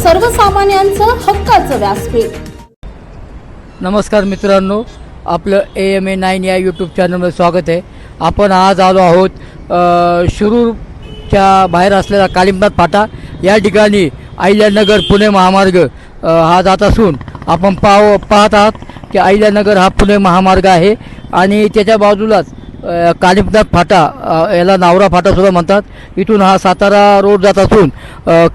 सर्वसामान्यांचं हक्काचं व्यासपीठ. नमस्कार मित्रांनो, आपलं AMA9 या यूट्यूब चॅनलमध्ये स्वागत आहे. आपण आज आलो आहोत शिरूरच्या बाहेर असलेला कालिमनाथ फाटा या ठिकाणी अहिल्यानगर पुणे महामार्ग हा जात असून आपण पाहत आहात की अहिल्यानगर हा पुणे महामार्ग आहे आणि त्याच्या बाजूलाच कालिमनाथ फाटा याला नावरा फाटासुद्धा म्हणतात. इथून हा सातारा रोड जात असून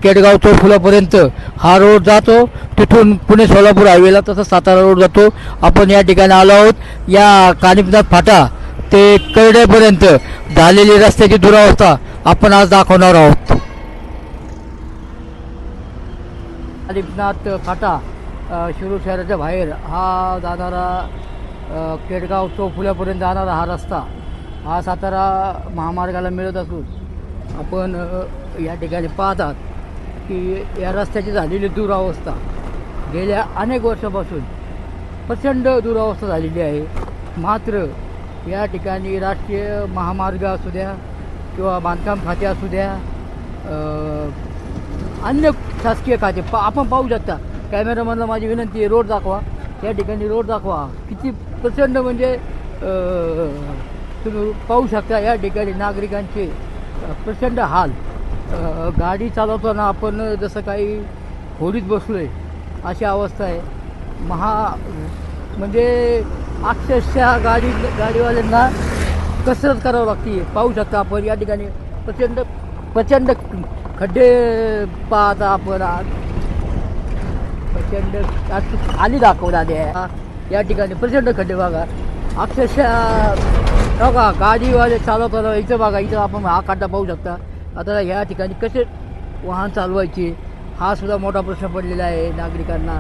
केडगाव चौफुलापर्यंत हा रोड जातो. तिथून पुणे सोलापूर हायवेला तसं सातारा रोड जातो. आपण या ठिकाणी आलो आहोत. या कालिमनाथ फाटा ते कळडेपर्यंत झालेली रस्त्याची दुरावस्था आपण आज दाखवणार आहोत. कालिमनाथ फाटा शिरूर शहराच्या बाहेर हा जाणारा केडगाव चौफुल्यापर्यंत जाणारा हा रस्ता हा सातारा महामार्गाला मिळत असून आपण या ठिकाणी पाहतात की या रस्त्याची झालेली दुरावस्था गेल्या अनेक वर्षापासून प्रचंड दुरावस्था झालेली आहे. मात्र या ठिकाणी राष्ट्रीय महामार्ग असू द्या किंवा बांधकाम खाते असू द्या, अन्य शासकीय खाते आपण पाहू शकता. कॅमेरामॅनला माझी विनंती आहे, रोड दाखवा. या ठिकाणी रोड दाखवा. किती प्रचंड म्हणजे तुम्ही पाहू शकता या ठिकाणी नागरिकांचे प्रचंड हाल. गाडी चालवताना आपण जसं काही होडीत बसलो आहे अशी अवस्था आहे. म्हणजे अक्षरशः गाडीवाल्यांना कसरत करावं लागते. पाहू शकता आपण या ठिकाणी प्रचंड खड्डे पाहता आपण. प्रचंड खाली दाखवला द्या. या ठिकाणी प्रचंड खड्डे बघा. अक्षरशः बघा गाडीवाले चालवताना इथं बघा, इथं आपण हा खड्डा पाहू शकता. आता ह्या ठिकाणी कसे वाहन चालवायचे हा सुद्धा मोठा प्रश्न पडलेला आहे नागरिकांना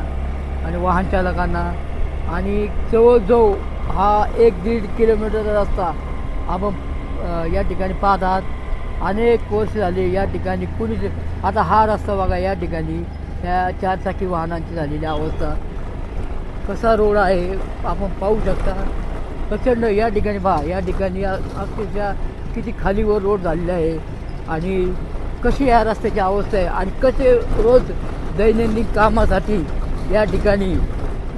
आणि वाहन चालकांना. आणि जवळजवळ हा 1-1.5 किलोमीटरचा रस्ता आपण या ठिकाणी पाहत आहात. अनेक वर्ष झाले या ठिकाणी कुणीच. आता हा रस्ता बघा, या ठिकाणी या 4 चाकी वाहनांची झालेली अवस्था. कसा रोड आहे आपण पाहू शकता. प्रचंड या ठिकाणी पहा, या ठिकाणी अक्षरशः किती खालीवर रोड झालेला आहे आणि कशी या रस्त्याची अवस्था आहे आणि कसे रोज दैनंदिन कामासाठी या ठिकाणी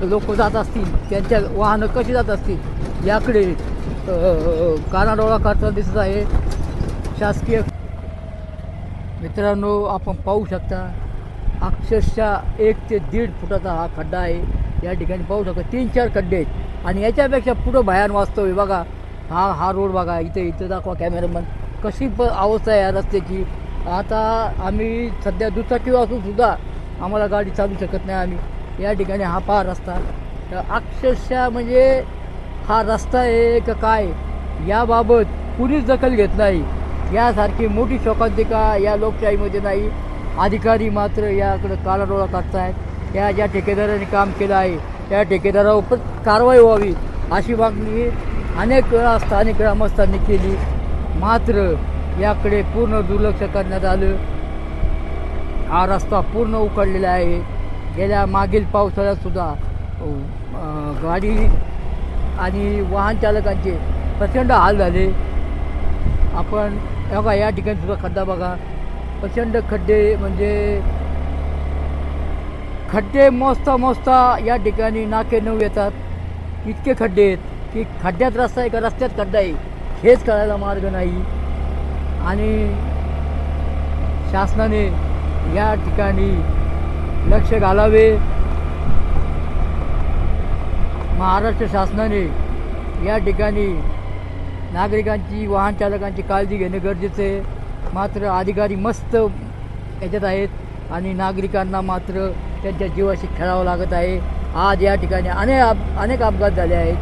लोक जात असतील, त्यांच्या वाहनं कशी जात असतील याकडे कानाडोळा करता दिसत आहे शासकीय. मित्रांनो, आपण पाहू शकता अक्षरशः 1 ते 1.5 फुटाचा हा खड्डा आहे. या ठिकाणी पाहू शकता 3-4 खड्डे आहेत आणि याच्यापेक्षा पुढं भयान वास्तव आहे. बघा हा रोड बघा. इथं दाखवा कॅमेरामन. कशी अवस्था आहे या रस्त्याची. आता आम्ही सध्या दुचाकी असून सुद्धा आम्हाला गाडी चालू शकत नाही आम्ही. या ठिकाणी हा पहा रस्ता. अक्षरशः म्हणजे हा रस्ता आहे का काय याबाबत कुणीच दखल घेत नाही. यासारखी मोठी शोकांतिका या लोकशाहीमध्ये नाही. अधिकारी मात्र याकडे कानाडोळा करतायत. या ज्या ठेकेदाराने काम केलं आहे त्या ठेकेदारावर कारवाई व्हावी अशी मागणी अनेक वेळा स्थानिक ग्रामस्थांनी केली. मात्र याकडे पूर्ण दुर्लक्ष करण्यात आलं. हा रस्ता पूर्ण उखडलेला आहे. गेल्या मागील पावसाळ्यातसुद्धा गाडी आणि वाहन चालकांचे प्रचंड हाल झाले. आपण बघा या ठिकाणी सुद्धा खड्डा बघा. प्रचंड खड्डे म्हणजे खड्डे मोजता या ठिकाणी नाके नऊ येतात. इतके खड्डे आहेत की खड्ड्यात रस्ता आहे का रस्त्यात खड्डा आहे हेच कळायला मार्ग नाही. आणि शासनाने या ठिकाणी लक्ष घालावे. महाराष्ट्र शासनाने या ठिकाणी नागरिकांची वाहन चालकांची काळजी घेणे गरजेचे आहे. मात्र अधिकारी मस्त याच्यात आहेत आणि नागरिकांना मात्र त्यांच्या जीवाशी खेळावं लागत आहे. आज या ठिकाणी अनेक अपघात झाले आहेत.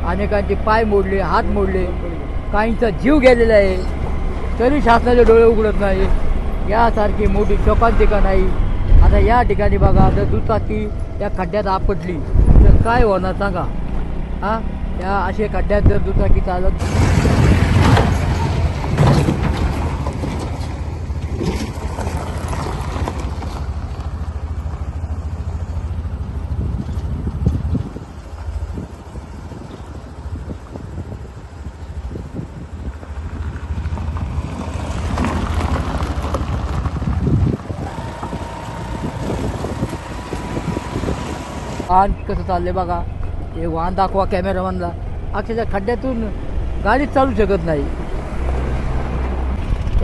अनेकांचे पाय मोडले, हात मोडले, काहींचा जीव गेलेला आहे. तरी शासनाचे डोळे उघडत नाही. यासारखी मोठी शोकांतिका नाही. आता या ठिकाणी बघा, जर दुचाकी या खड्ड्यात आपटली तर काय होणार सांगा. या असे खड्ड्यात जर दुचाकी चालत वाहन कसं चाललंय बघा, हे वाहन दाखवा कॅमेरामॅनला. अक्षरशः खड्ड्यातून गाडीच चालू शकत नाही.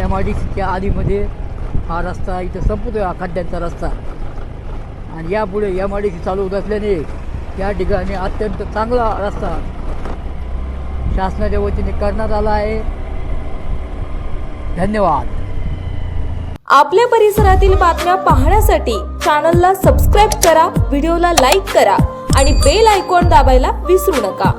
MIDCच्या आधीमध्ये हा रस्ता इथं संपतोय, हा खड्ड्यांचा रस्ता. आणि यापुढे MIDC चालू होत असल्याने या ठिकाणी अत्यंत चांगला रस्ता शासनाच्या वतीने करण्यात आला आहे. धन्यवाद. आपल्या परिसरातील बातम्या पाहण्यासाठी चॅनलला सबस्क्राईब करा, व्हिडिओला लाईक करा आणि बेल आयकॉन दाबायला विसरू नका.